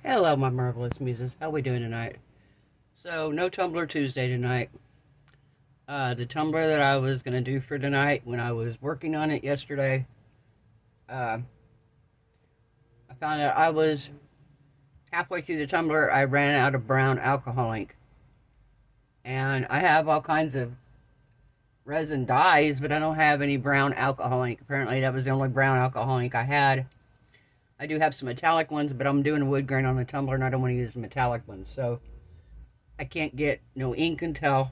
Hello, my marvelous muses. How we doing tonight? So, no Tumblr Tuesday tonight. The Tumblr that I was going to do for tonight, when I was working on it yesterday, I found out I was halfway through the Tumblr, I ran out of brown alcohol ink. And I have all kinds of resin dyes, but I don't have any brown alcohol ink. Apparently, that was the only brown alcohol ink I had. I do have some metallic ones, but I'm doing a wood grain on the Tumblr, and I don't want to use the metallic ones. So, I can't get no ink until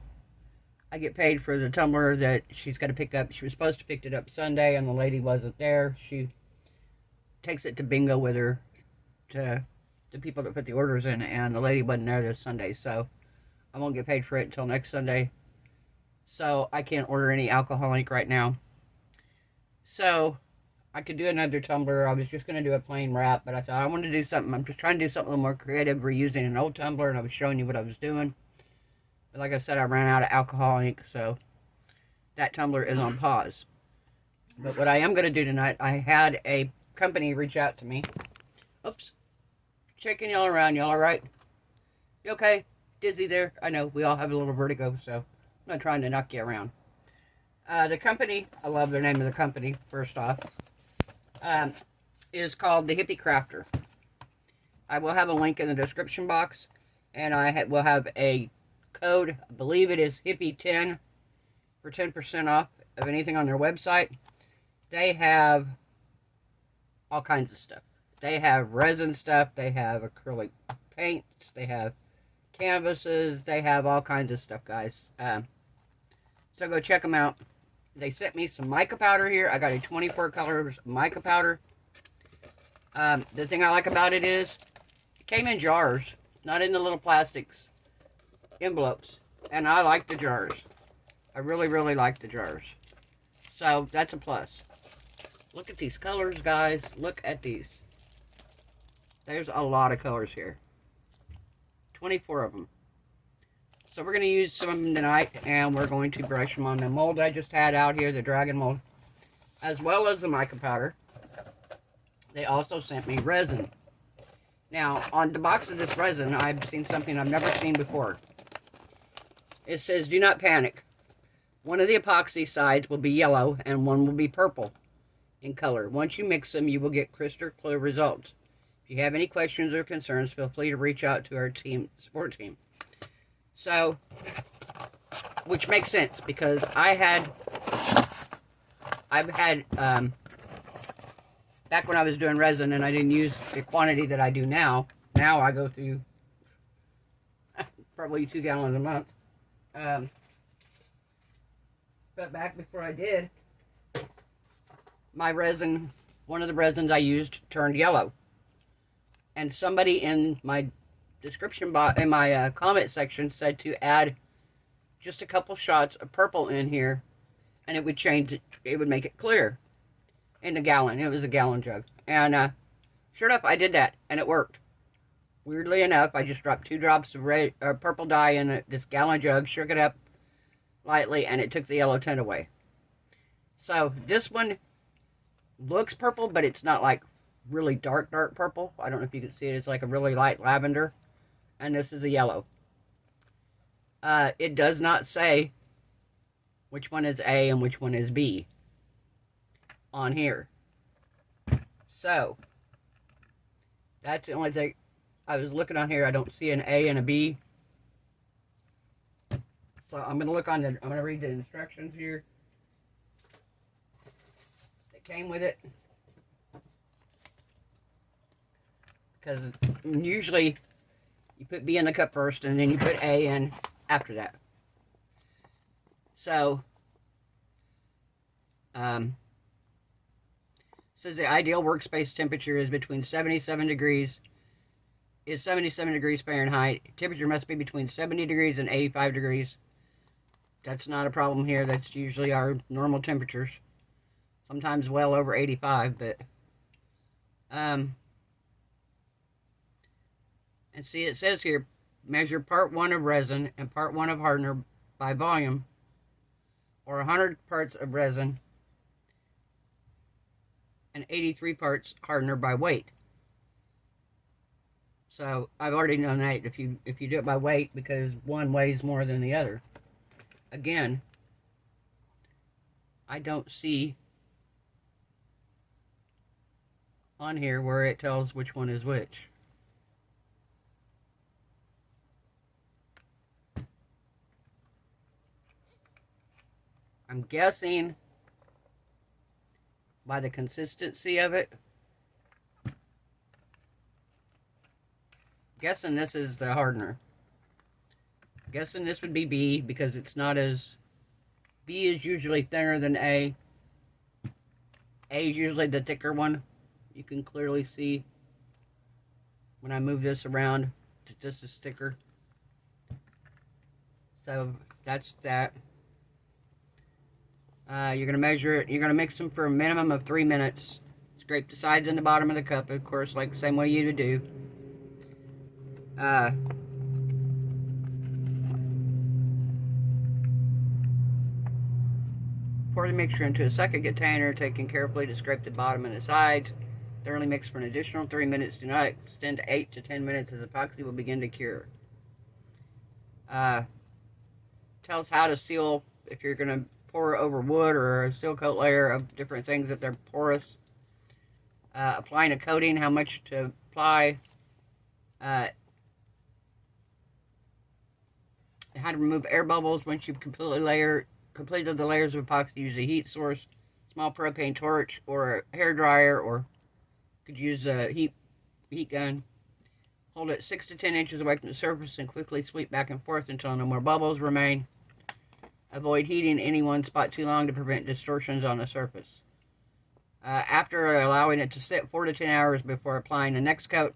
I get paid for the Tumblr that she's got to pick up. She was supposed to pick it up Sunday, and the lady wasn't there. She takes it to bingo with her, to the people that put the orders in, and the lady wasn't there this Sunday. So, I won't get paid for it until next Sunday. So, I can't order any alcohol ink right now. So, I could do another Tumblr. I was just going to do a plain wrap, but I thought I want to do something. I'm just trying to do something a little more creative, reusing an old Tumblr, and I was showing you what I was doing. But like I said, I ran out of alcohol ink, so that Tumblr is on pause. But what I am going to do tonight, I had a company reach out to me. Oops. Shaking y'all around. Y'all all right? You okay? Dizzy there? I know, we all have a little vertigo, so I'm not trying to knock you around. The company, I love the name of the company, first off. Is called the Hippie Crafter. I will have a link in the description box, and I will have a code. I believe it is Hippie10 for 10% off of anything on their website. They have all kinds of stuff. They have resin stuff. They have acrylic paints. They have canvases. They have all kinds of stuff, guys. So go check them out. They sent me some mica powder here. I got a 24 colors mica powder. The thing I like about it is, it came in jars, not in the little plastics envelopes. And I like the jars. I really, really like the jars. So, that's a plus. Look at these colors, guys. Look at these. There's a lot of colors here. 24 of them. So we're going to use some of them tonight, and we're going to brush them on the mold I just had out here, the dragon mold, as well as the mica powder. They also sent me resin. Now, on the box of this resin, I've seen something I've never seen before. It says, do not panic. One of the epoxy sides will be yellow, and one will be purple in color. Once you mix them, you will get crystal clear results. If you have any questions or concerns, feel free to reach out to our support team. So, which makes sense, because I've had, back when I was doing resin and I didn't use the quantity that I do now I go through probably 2 gallons a month. But back before I did, my resin, one of the resins I used turned yellow. And somebody in my description box, in my comment section, said to add just a couple shots of purple in here, and it would change it. It would make it clear in the gallon. It was a gallon jug, and sure enough, I did that, and it worked. Weirdly enough, I just dropped 2 drops of purple dye in this gallon jug, shook it up lightly, and it took the yellow tint away. So this one looks purple, but it's not like really dark purple. I don't know if you can see it. It's like a really light lavender. And this is a yellow. It does not say which one is A and which one is B on here. So, that's the only thing. I was looking on here. I don't see an A and a B. So, I'm going to look on the, I'm going to read the instructions here that came with it. Because usually you put B in the cup first, and then you put A in after that. So, says the ideal workspace temperature is between 77 degrees Fahrenheit. Temperature must be between 70 degrees and 85 degrees. That's not a problem here. That's usually our normal temperatures. Sometimes well over 85, but and see, it says here, measure part 1 of resin and part 1 of hardener by volume, or 100 parts of resin and 83 parts hardener by weight. So I've already known that if you do it by weight, because one weighs more than the other. Again, I don't see on here where it tells which one is which. I'm guessing by the consistency of it. Guessing this is the hardener. Guessing this would be B, because it's not as... B is usually thinner than A. A is usually the thicker one. You can clearly see when I move this around that this is thicker. So that's that. You're going to measure it. You're going to mix them for a minimum of 3 minutes. Scrape the sides and the bottom of the cup, of course, like the same way you would do. Pour the mixture into a second container, taking carefully to scrape the bottom and the sides. Thoroughly mix for an additional 3 minutes. Do not extend to 8 to 10 minutes, as epoxy will begin to cure. Tells how to seal if you're going to pour over wood or a seal coat layer of different things if they're porous. Applying a coating, how much to apply. How to remove air bubbles once you've completed the layers of epoxy. Use a heat source, small propane torch, or a hair dryer, or could use a heat gun. Hold it 6 to 10 inches away from the surface and quickly sweep back and forth until no more bubbles remain. Avoid heating any one spot too long to prevent distortions on the surface. After allowing it to sit 4 to 10 hours before applying the next coat,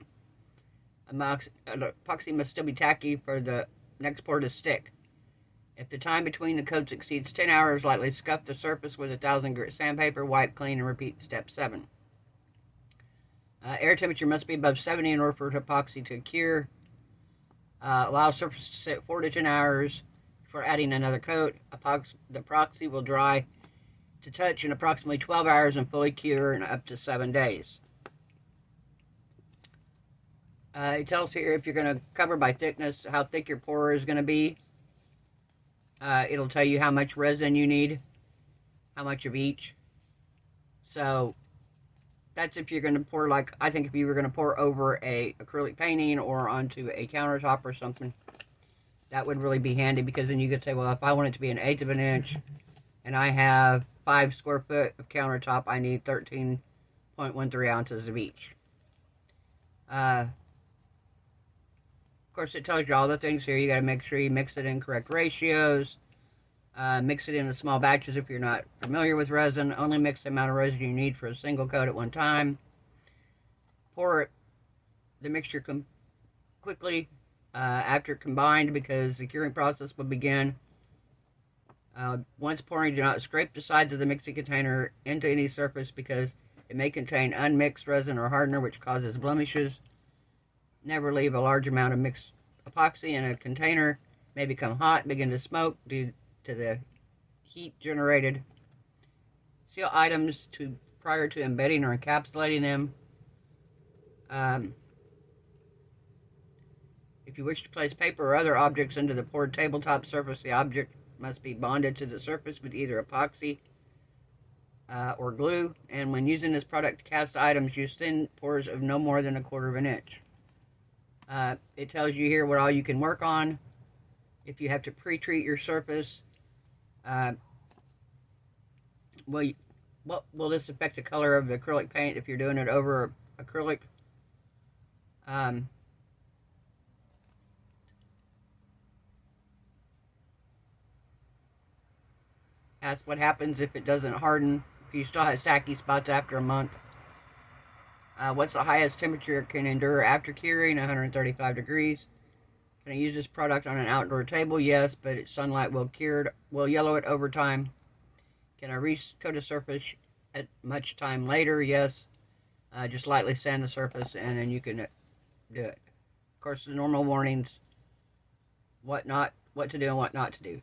epoxy must still be tacky for the next pour to stick. If the time between the coats exceeds 10 hours, lightly scuff the surface with a 1000 grit sandpaper, wipe clean, and repeat step 7. Air temperature must be above 70 in order for epoxy to cure. Allow surface to sit 4 to 10 hours before adding another coat. The epoxy will dry to touch in approximately 12 hours and fully cure in up to 7 days. It tells here if you're going to cover by thickness, how thick your pour is going to be. It'll tell you how much resin you need, how much of each. So that's if you're going to pour, like, I think if you were going to pour over a acrylic painting or onto a countertop or something, that would really be handy, because then you could say, well, if I want it to be 1/8 of an inch and I have 5 square foot of countertop, I need 13.13 ounces of each. Of course, it tells you all the things here. You got to make sure you mix it in correct ratios. Mix it in small batches if you're not familiar with resin. Only mix the amount of resin you need for a single coat at one time. Pour the mixture quickly after combined, because the curing process will begin. Once pouring, do not scrape the sides of the mixing container into any surface, because it may contain unmixed resin or hardener, which causes blemishes. Never leave a large amount of mixed epoxy in a container. It may become hot and begin to smoke due to the heat generated. Seal items prior to embedding or encapsulating them. If you wish to place paper or other objects into the poured tabletop surface, the object must be bonded to the surface with either epoxy or glue. And when using this product to cast items, use thin pours of no more than 1/4 of an inch. It tells you here what all you can work on. If you have to pre-treat your surface, what will this affect the color of the acrylic paint if you're doing it over acrylic? Ask what happens if it doesn't harden, if you still have tacky spots after a month. What's the highest temperature it can endure after curing? 135 degrees. Can I use this product on an outdoor table? Yes, but its sunlight will yellow it over time. Can I recoat a surface at much time later? Yes. Just lightly sand the surface and then you can do it. Of course, the normal warnings, what to do and what not to do.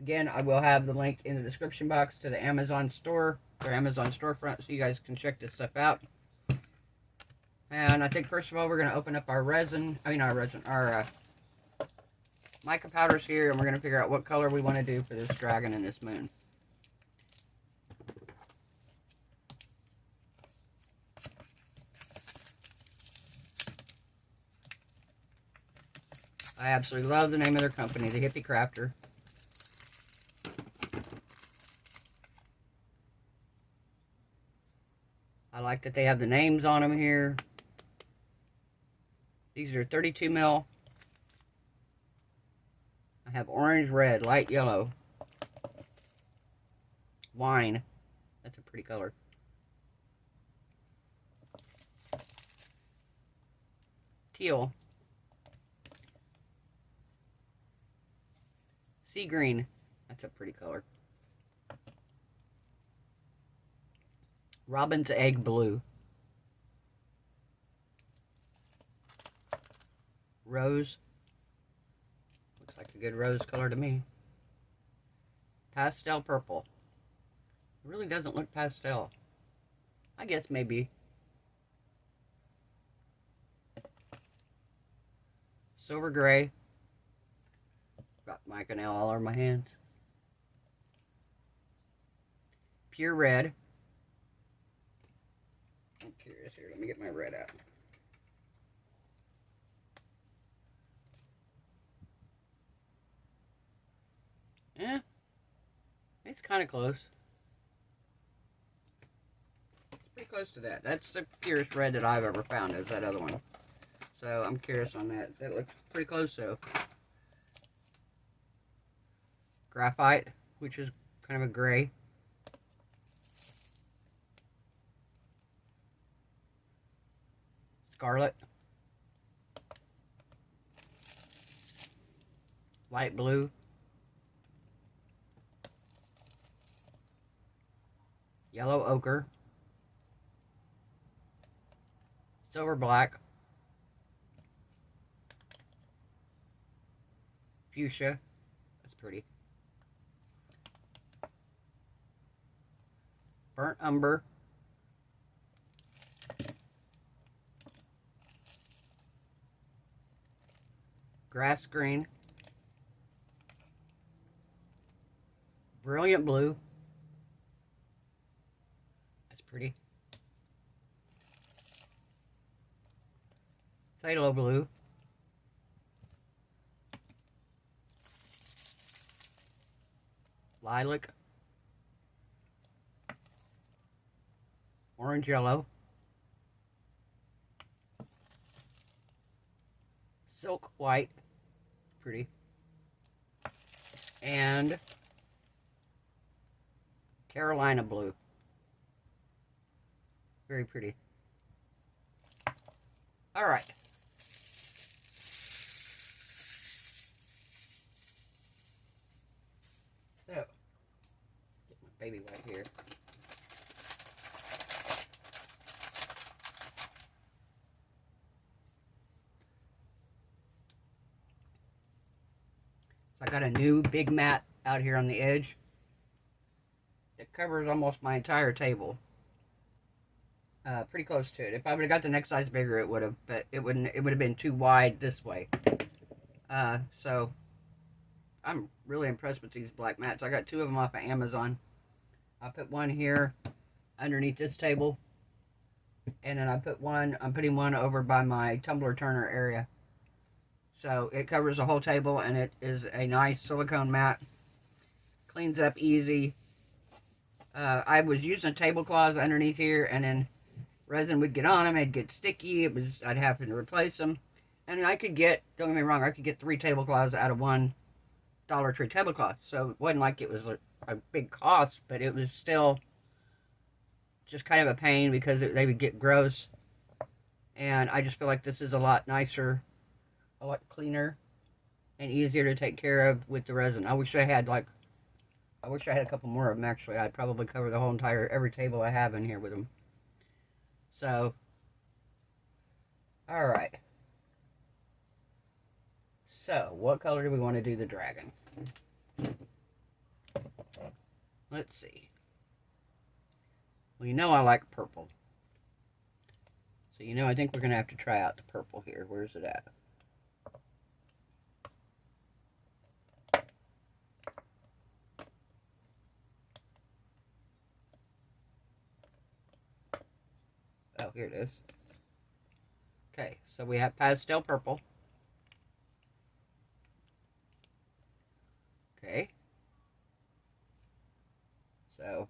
Again, I will have the link in the description box to the Amazon store, or Amazon storefront, so you guys can check this stuff out. And I think first of all, we're going to open up our mica powders here, and we're going to figure out what color we want to do for this dragon and this moon. I absolutely love the name of their company, the Hippie Crafter. I like that they have the names on them here. These are 32 mil. I have orange, red, light yellow, wine. That's a pretty color. Teal. Sea green. That's a pretty color. Robin's egg blue. Rose. Looks like a good rose color to me. Pastel purple. It really doesn't look pastel. I guess maybe. Silver gray. Got mica now all over my hands. Pure red. I'm curious here. Let me get my red out. Yeah, it's kind of close. It's pretty close to that. That's the purest red that I've ever found, is that other one. So I'm curious on that. That looks pretty close, though. Graphite, which is kind of a gray. Scarlet. Light blue. Yellow ochre. Silver black. Fuchsia. That's pretty. Burnt umber. Grass green. Brilliant blue. That's pretty. Phthalo blue. Lilac. Orange yellow. Silk white. Pretty. And Carolina blue. Very pretty. All right. So, get my baby wipe here. So I got a new big mat out here on the edge that covers almost my entire table. Pretty close to it. If I would have got the next size bigger, it would have, but it wouldn't. It would have been too wide this way. So I'm really impressed with these black mats. I got 2 of them off of Amazon. I put one here underneath this table, and then I'm putting one over by my tumbler turner area. So it covers the whole table, and it is a nice silicone mat. Cleans up easy. I was using tablecloths underneath here, and then resin would get on them. It'd get sticky. I'd have to replace them. And I could get, don't get me wrong, I could get 3 tablecloths out of one Dollar Tree tablecloth. So it wasn't like it was a big cost, but it was still just kind of a pain because they would get gross. And I just feel like this is a lot nicer, a lot cleaner, and easier to take care of with the resin. I wish I had a couple more of them, actually. I'd probably cover the whole every table I have in here with them. So, alright. So, what color do we want to do the dragon? Let's see. Well, you know I like purple. So, you know, I think we're going to have to try out the purple here. Where's it at? Oh, here it is. Okay, so we have pastel purple. Okay. So,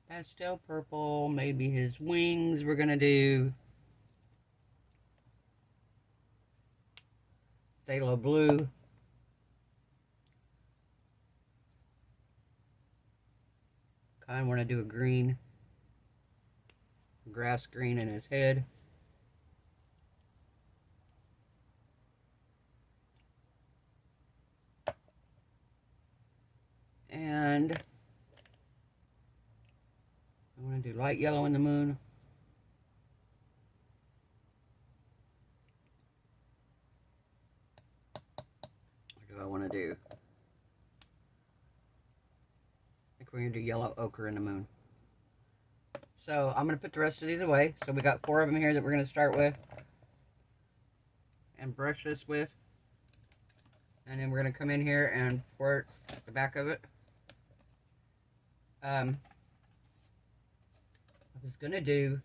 pastel purple, maybe his wings we're going to do phthalo blue. Kind of want to do a green, grass green in his head. And I want to do light yellow in the moon. What do I want to do? I think we're going to do yellow ochre in the moon. So I'm going to put the rest of these away. So we got 4 of them here that we're going to start with. And brush this with. And then we're going to come in here and pour the back of it. I was going to do...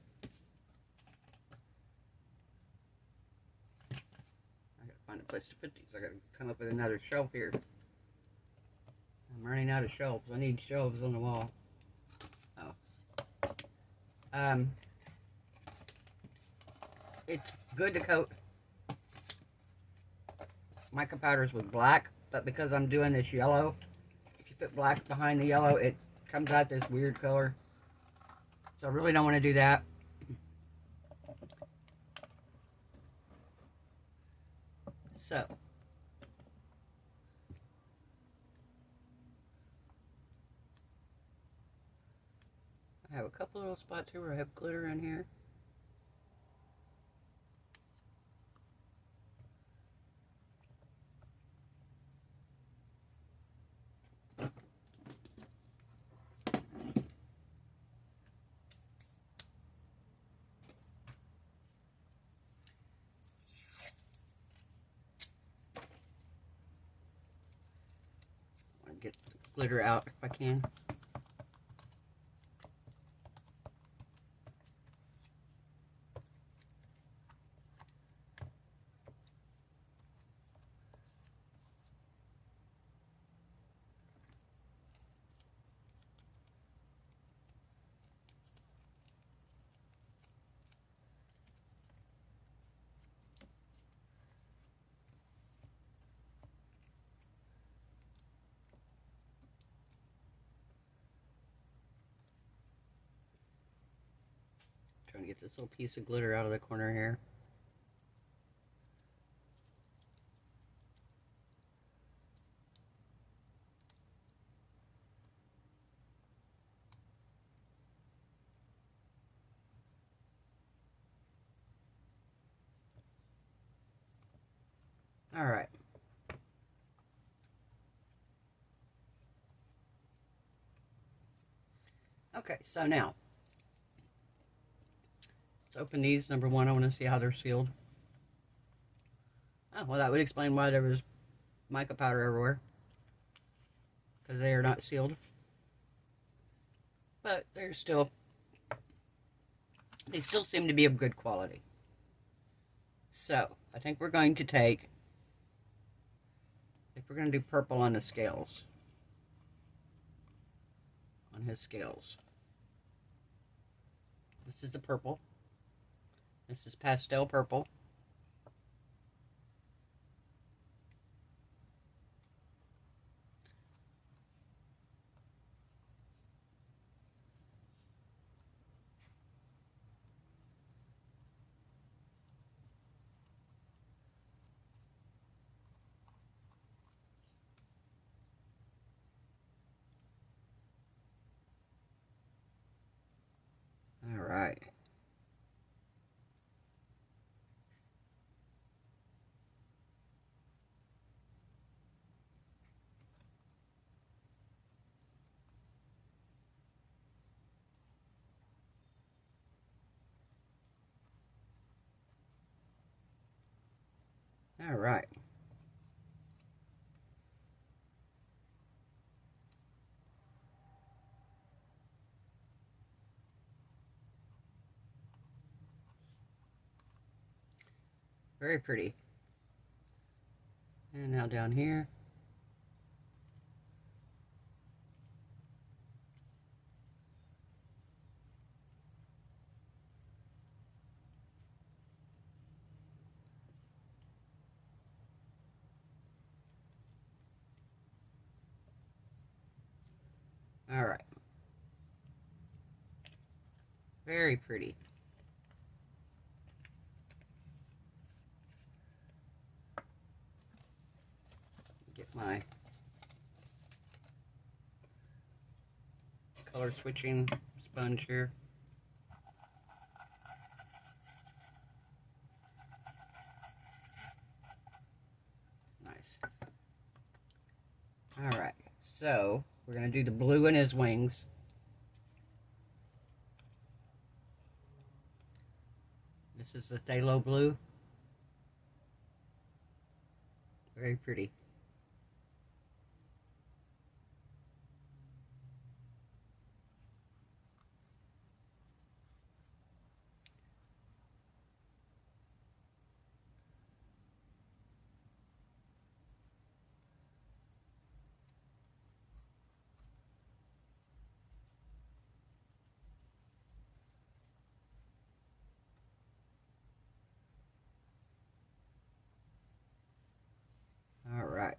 I got to find a place to put these. I got to come up with another shelf here. I'm running out of shelves. I need shelves on the wall. Oh. It's good to coat mica powders with black, but because I'm doing this yellow, if you put black behind the yellow, it comes out this weird color. So I really don't want to do that. So I have a couple little spots here where I have glitter in here. Get the glitter out if I can. Trying to get this little piece of glitter out of the corner here. All right. Okay, so now let's open these. Number one, I want to see how they're sealed. Oh, well, that would explain why there was mica powder everywhere, because they are not sealed. But they're still, they still seem to be of good quality. So I think we're going to take, if we're going to do purple on the scales, on his scales. This is the purple. This is pastel purple. All right. All right. Very pretty. And now down here. All right. Very pretty. Get my color switching sponge here. Nice. All right. So we're going to do the blue in his wings. This is the phthalo blue. Very pretty. All right.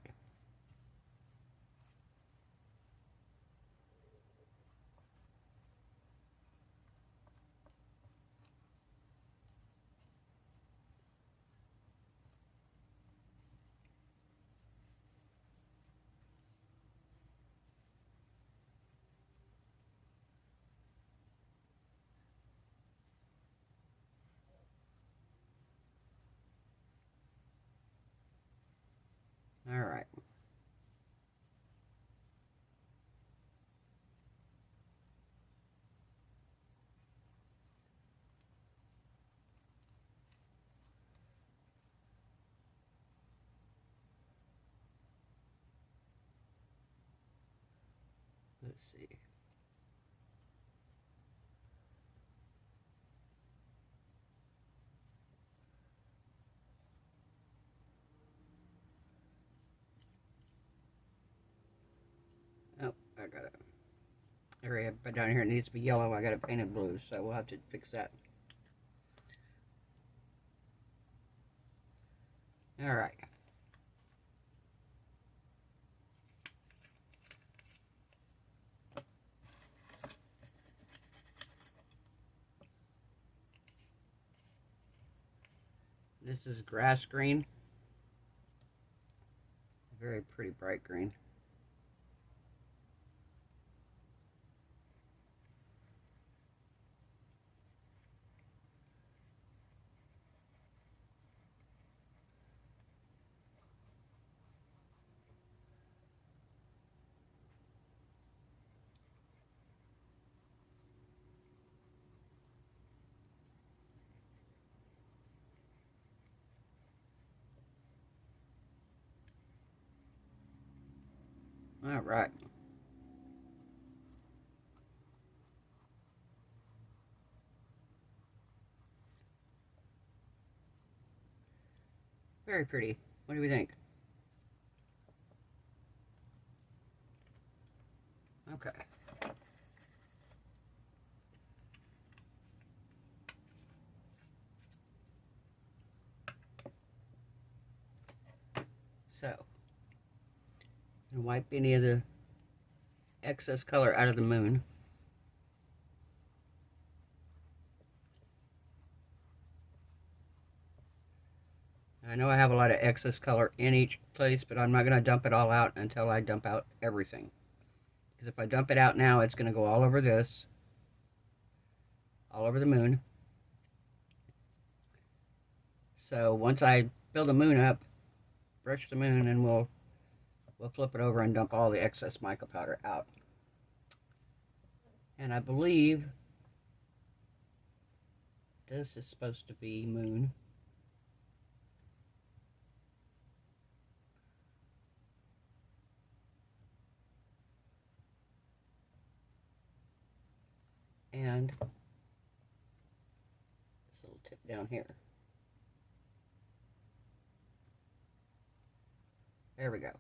All right. Let's see. Oh, I got it. Area, but down here it needs to be yellow. I got it painted blue, so we'll have to fix that. All right. This is grass green. Very pretty bright green. All right. Very pretty. What do we think? Okay. So, and wipe any of the excess color out of the moon. I know I have a lot of excess color in each place, but I'm not going to dump it all out until I dump out everything. Because if I dump it out now, it's going to go all over this, all over the moon. So once I build the moon up, brush the moon, and we'll flip it over and dump all the excess mica powder out. And I believe this is supposed to be moon. and this little tip down here. There we go.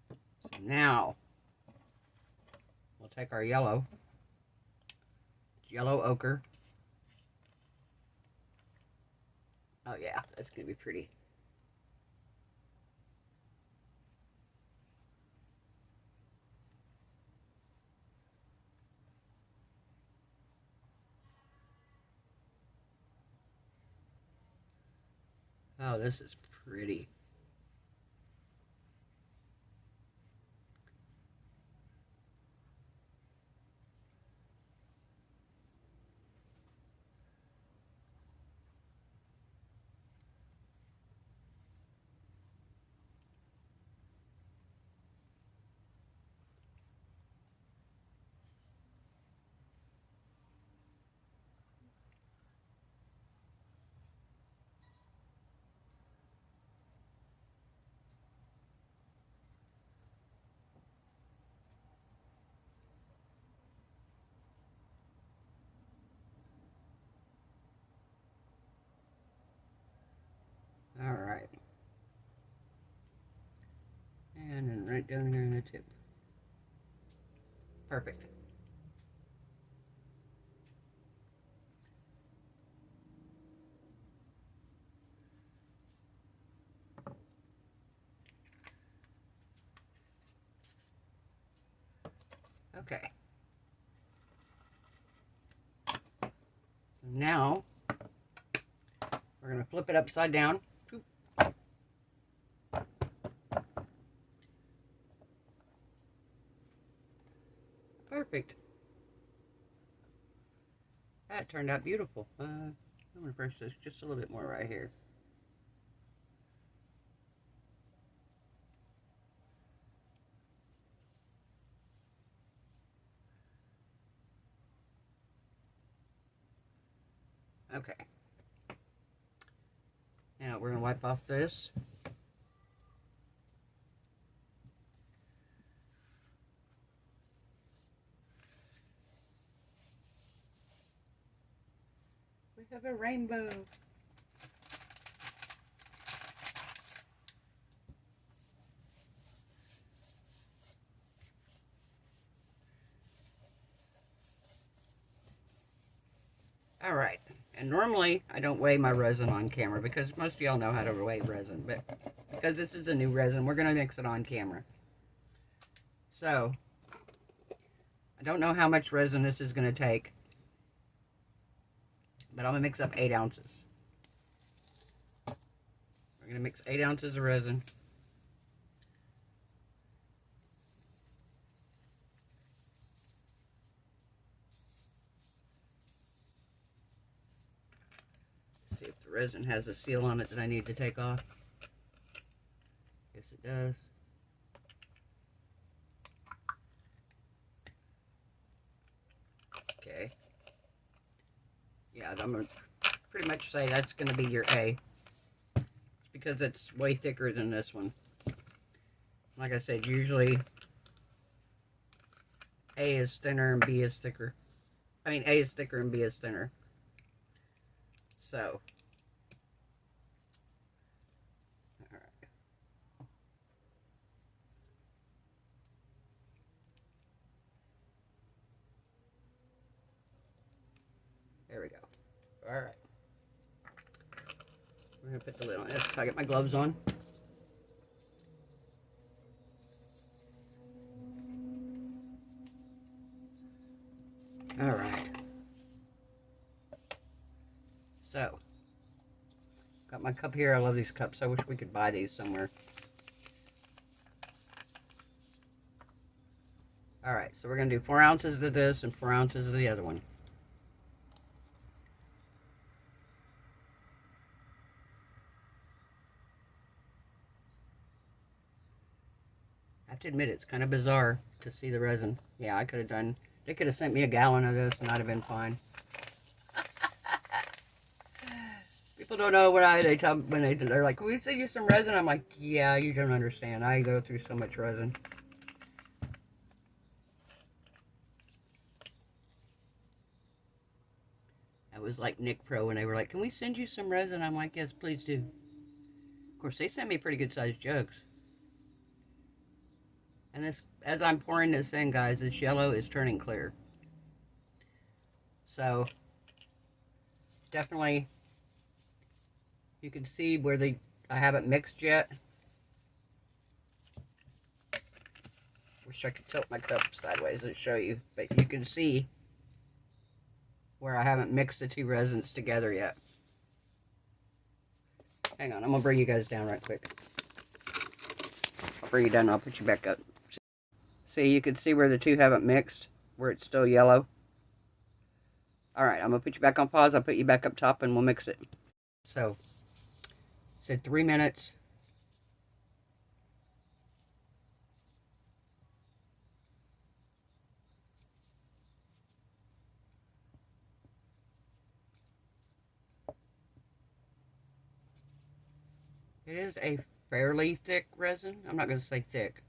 So now we'll take our yellow ochre. Oh yeah, that's gonna be pretty. Oh, this is pretty. All right. And then right down here in the tip. Perfect. Okay. So now we're going to flip it upside down. Perfect. That turned out beautiful. I'm going to press this just a little bit more right here. Okay. Now we're going to wipe off this. We have a rainbow. All right. And normally I don't weigh my resin on camera because most of y'all know how to weigh resin, but because this is a new resin, we're going to mix it on camera. So, I don't know how much resin this is going to take, but I'm going to mix up 8 ounces. We're going to mix 8 ounces of resin. See if the resin has a seal on it that I need to take off. Yes, it does. Okay. Yeah, I'm going to pretty much say that's going to be your A. Because it's way thicker than this one. Like I said, usually A is thinner and B is thicker. I mean, A is thicker and B is thinner. So, alright. There we go. Alright. We're going to put the lid on this so I get my gloves on. Alright. So, got my cup here. I love these cups. I wish we could buy these somewhere. Alright, so we're going to do 4 ounces of this and 4 ounces of the other one. I have to admit, it's kind of bizarre to see the resin. Yeah, I could have done... They could have sent me a gallon of this and I'd have been fine. People don't know what they tell when they're like, "Can we send you some resin?" I'm like, yeah, you don't understand. I go through so much resin. was like Nick Pro, and they were like, can we send you some resin? I'm like, yes, please do. Of course, they sent me pretty good sized jugs. And this, as I'm pouring this in, guys, this yellow is turning clear. So, definitely, you can see where I haven't mixed yet. Wish I could tilt my cup sideways and show you, but you can see where I haven't mixed the two resins together yet. Hang on, I'm gonna bring you guys down right quick. I'll bring you down and I'll put you back up. See, you can see where the two haven't mixed, where it's still yellow. Alright, I'm gonna put you back on pause. I'll put you back up top and we'll mix it. So, said 3 minutes. It is a fairly thick resin. I'm not going to say thick.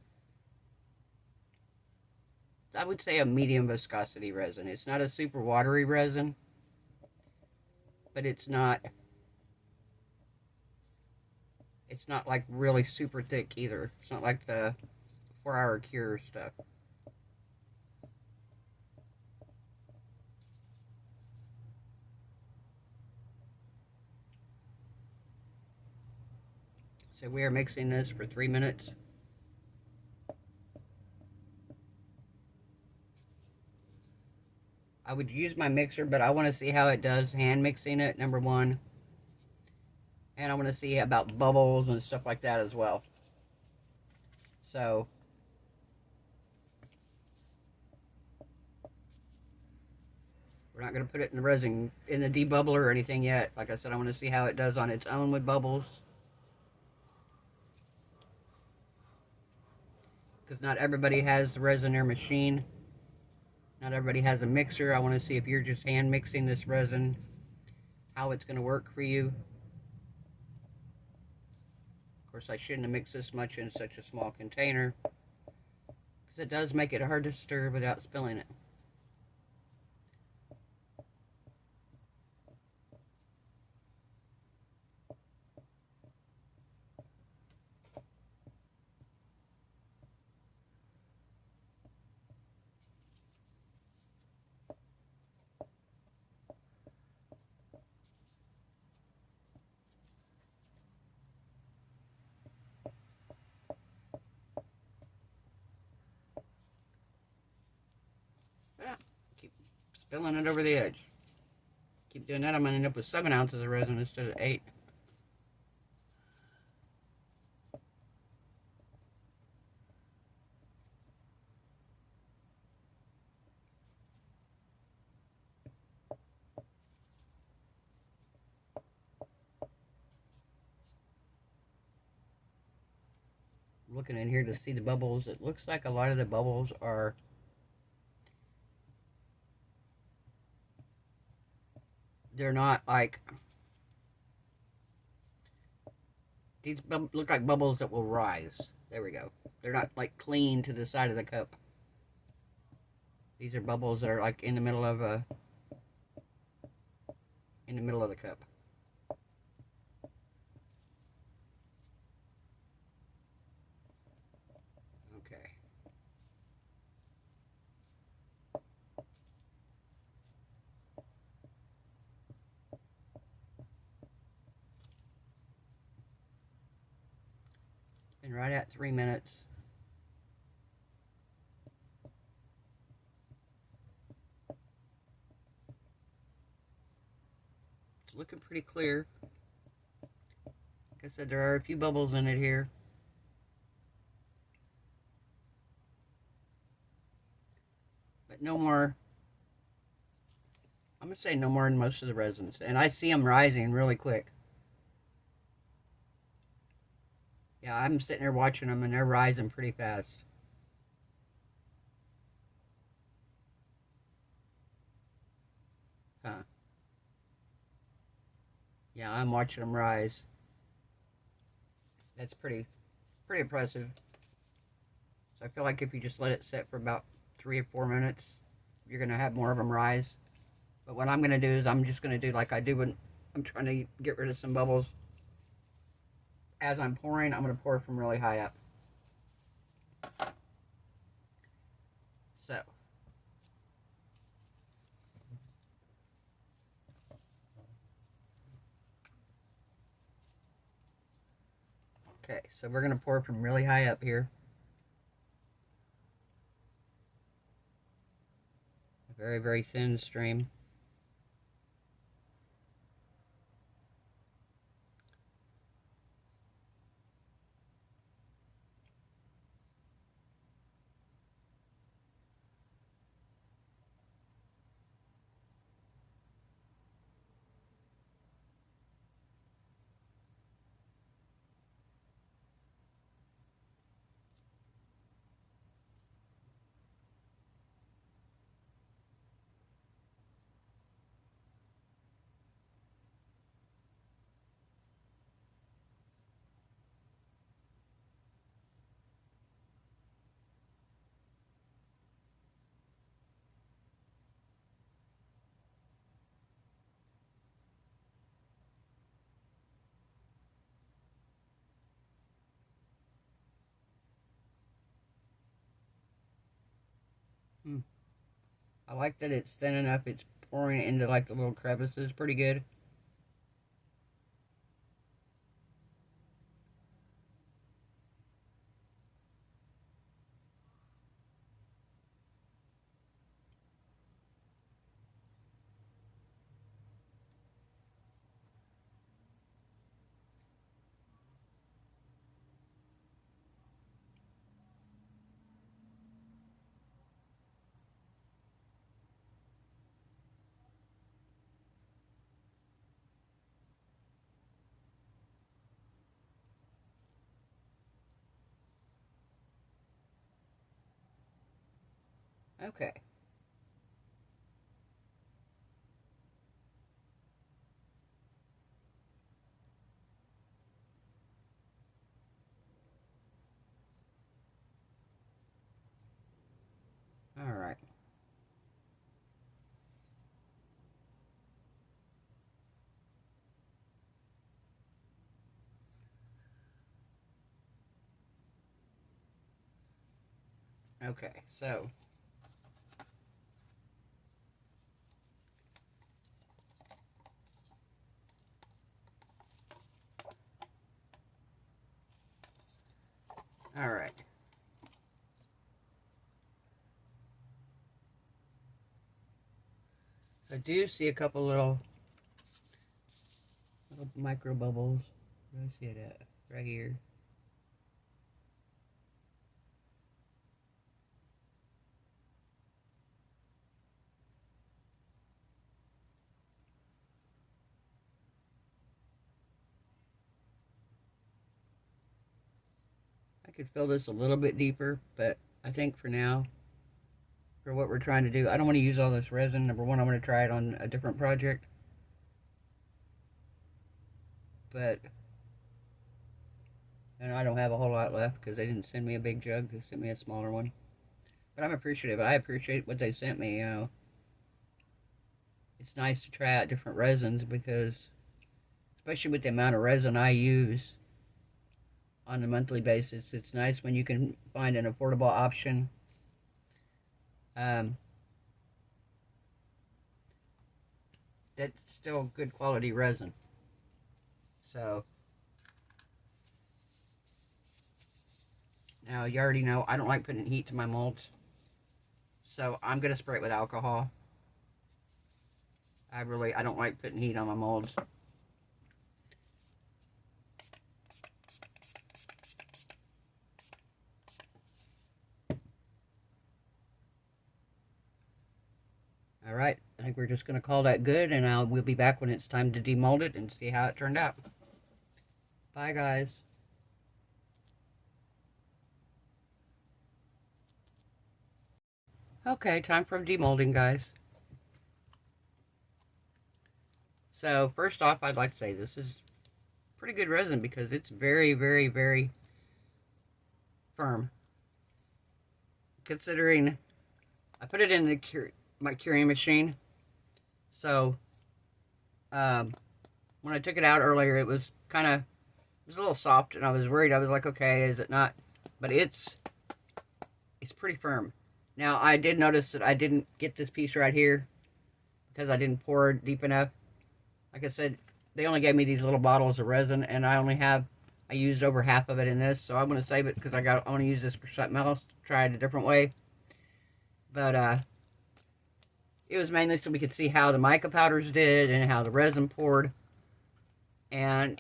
I would say a medium viscosity resin. It's not a super watery resin, but it's not like really super thick either. It's not like the 4-hour cure stuff. So we are mixing this for 3 minutes. I would use my mixer, but I want to see how it does hand mixing it, number one. And I want to see about bubbles and stuff like that as well. So, we're not going to put it in the resin, in the debubbler or anything yet. Like I said, I want to see how it does on its own with bubbles. Because not everybody has the Resiner machine. Not everybody has a mixer. I want to see if you're just hand mixing this resin, how it's going to work for you. Of course, I shouldn't have mixed this much in such a small container, because it does make it hard to stir without spilling it. Keep spilling it over the edge. Keep doing that, I'm going to end up with 7 ounces of resin instead of 8. I'm looking in here to see the bubbles. It looks like a lot of the bubbles are they're not like, these look like bubbles that will rise. There we go. They're not like clean to the side of the cup. These are bubbles that are like in the middle of the cup. Okay. Been right at 3 minutes. It's looking pretty clear. Like I said, there are a few bubbles in it here. But no more. I'm going to say no more than most of the resins. And I see them rising really quick. Yeah, I'm sitting there watching them and they're rising pretty fast. Huh. Yeah, I'm watching them rise. That's pretty impressive. So I feel like if you just let it sit for about 3 or 4 minutes, you're going to have more of them rise But what I'm going to do is I'm just going to do like I do when I'm trying to get rid of some bubbles. As I'm pouring, I'm going to pour from really high up. So. Okay, so we're going to pour from really high up here. A very, very thin stream. I like that it's thin enough. It's pouring into like the little crevices pretty good. Okay. All right. Okay, so all right. So I do see a couple little micro bubbles. Where do I see it at? Right here. I could fill this a little bit deeper, but I think for now, for what we're trying to do, I don't want to use all this resin. Number one, I'm going to try it on a different project. But and I don't have a whole lot left because they didn't send me a big jug. They sent me a smaller one. But I'm appreciative. I appreciate what they sent me. It's nice to try out different resins because, especially with the amount of resin I use on a monthly basis, it's nice when you can find an affordable option. That's still good quality resin. So, now you already know I don't like putting heat to my molds. So I'm going to spray it with alcohol. I don't like putting heat on my molds. Alright, I think we're just going to call that good, and we'll be back when it's time to demold it and see how it turned out. Bye, guys. Okay, time for demolding, guys. So, first off, I'd like to say this is pretty good resin because it's very, very, very firm. Considering I put it in my curing machine, So, when I took it out earlier, it was a little soft, and I was worried. I was like, okay, is it not? But it's pretty firm. Now, I did notice that I didn't get this piece right here because I didn't pour deep enough. Like I said, they only gave me these little bottles of resin, and I used over half of it in this, so I'm going to save it because I want to use this for something else, try it a different way. But, it was mainly so we could see how the mica powders did and how the resin poured. And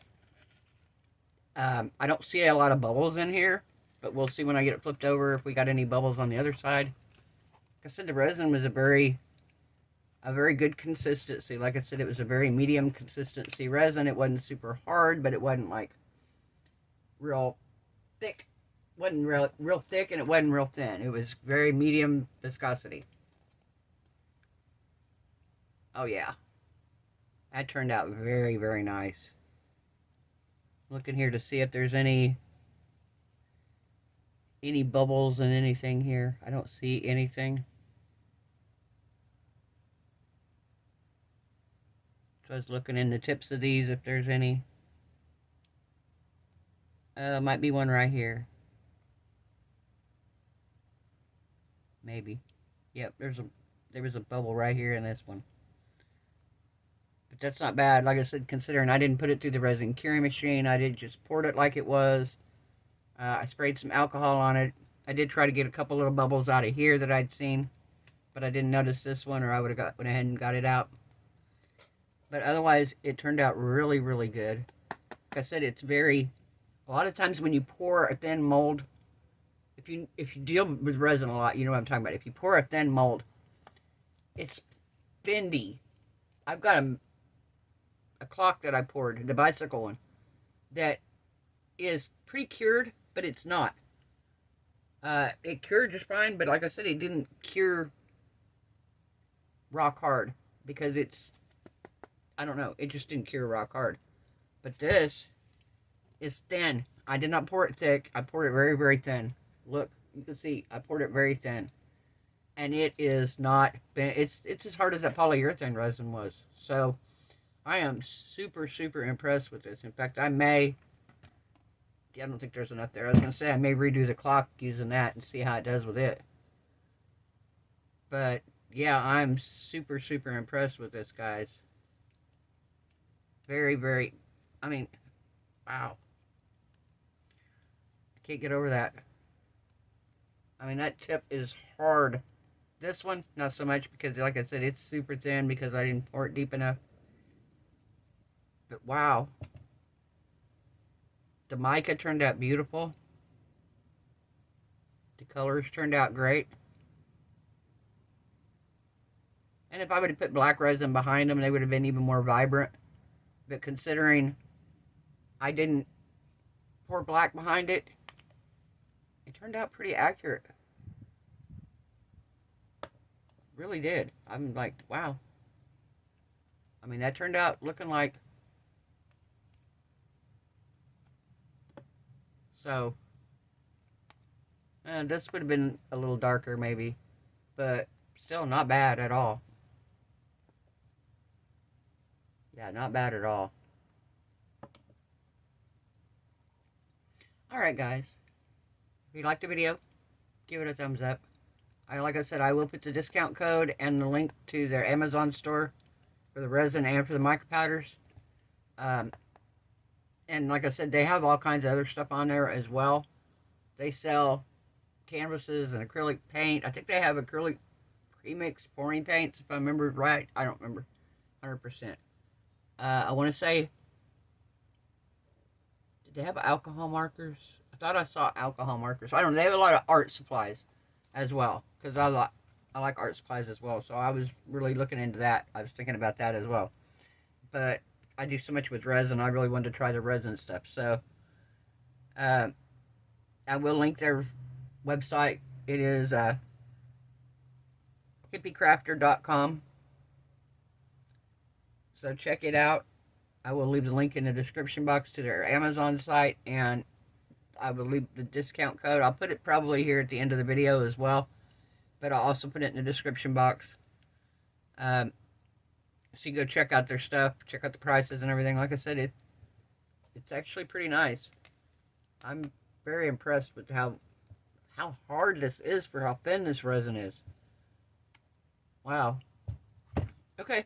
I don't see a lot of bubbles in here, but we'll see when I get it flipped over if we got any bubbles on the other side. Like I said, the resin was a very good consistency. Like I said, it was a very medium consistency resin. It wasn't super hard, but it wasn't like real thick. It wasn't real thick, and it wasn't real thin. It was very medium viscosity. Oh yeah, that turned out very, very nice. Looking here to see if there's any bubbles in anything here. I don't see anything. So I was looking in the tips of these if there's any. Might be one right here. Maybe. Yep, there was a bubble right here in this one. But that's not bad. Like I said, considering I didn't put it through the resin curing machine, I did just poured it like it was. I sprayed some alcohol on it. I did try to get a couple little bubbles out of here that I'd seen, but I didn't notice this one, or I would have went ahead and got it out. But otherwise, it turned out really, really good. Like I said, it's a lot of times when you pour a thin mold, if you deal with resin a lot, you know what I'm talking about. If you pour a thin mold, it's bendy. I've got a clock that I poured, the bicycle one, that is pretty cured, but it's not. It cured just fine, but like I said, it didn't cure rock hard because I don't know, it just didn't cure rock hard. But this is thin. I did not pour it thick. I poured it very, very thin. Look, you can see I poured it very thin. And it is not, it's as hard as that polyurethane resin was. So, I am super, super impressed with this. In fact, I don't think there's enough there. I was going to say I may redo the clock using that and see how it does with it. But, yeah, I'm super, super impressed with this, guys. Very, very, I mean, wow. I can't get over that. I mean, that tip is hard. This one, not so much because, like I said, it's super thin because I didn't pour it deep enough. But wow. The mica turned out beautiful. The colors turned out great. And if I would have put black resin behind them, they would have been even more vibrant. But considering I didn't pour black behind it, it turned out pretty accurate. Really did. I'm like, wow. I mean, that turned out looking like. So, this would have been a little darker maybe, but still not bad at all. Yeah, not bad at all. Alright guys, if you liked the video, give it a thumbs up. Like I said, I will put the discount code and the link to their Amazon store for the resin and for the mica powders. And like I said, they have all kinds of other stuff on there as well. They sell canvases and acrylic paint. I think they have acrylic pre-mixed pouring paints, if I remember right. I don't remember 100%. I want to say, did they have alcohol markers? I thought I saw alcohol markers. I don't know. They have a lot of art supplies as well, because I like art supplies as well. So I was really looking into that. I was thinking about that as well. But I do so much with resin, I really wanted to try the resin stuff. So, I will link their website. It is hippiecrafter.com. So check it out. I will leave the link in the description box to their Amazon site, and I will leave the discount code. I'll put it probably here at the end of the video as well, but I'll also put it in the description box. So you go check out their stuff, check out the prices and everything. Like I said, it's actually pretty nice. I'm very impressed with how hard this is for how thin this resin is. Wow. Okay.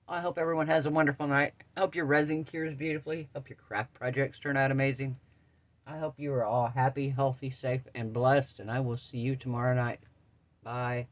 I hope everyone has a wonderful night. I hope your resin cures beautifully. Hope your craft projects turn out amazing. I hope you are all happy, healthy, safe, and blessed, and I will see you tomorrow night. Bye.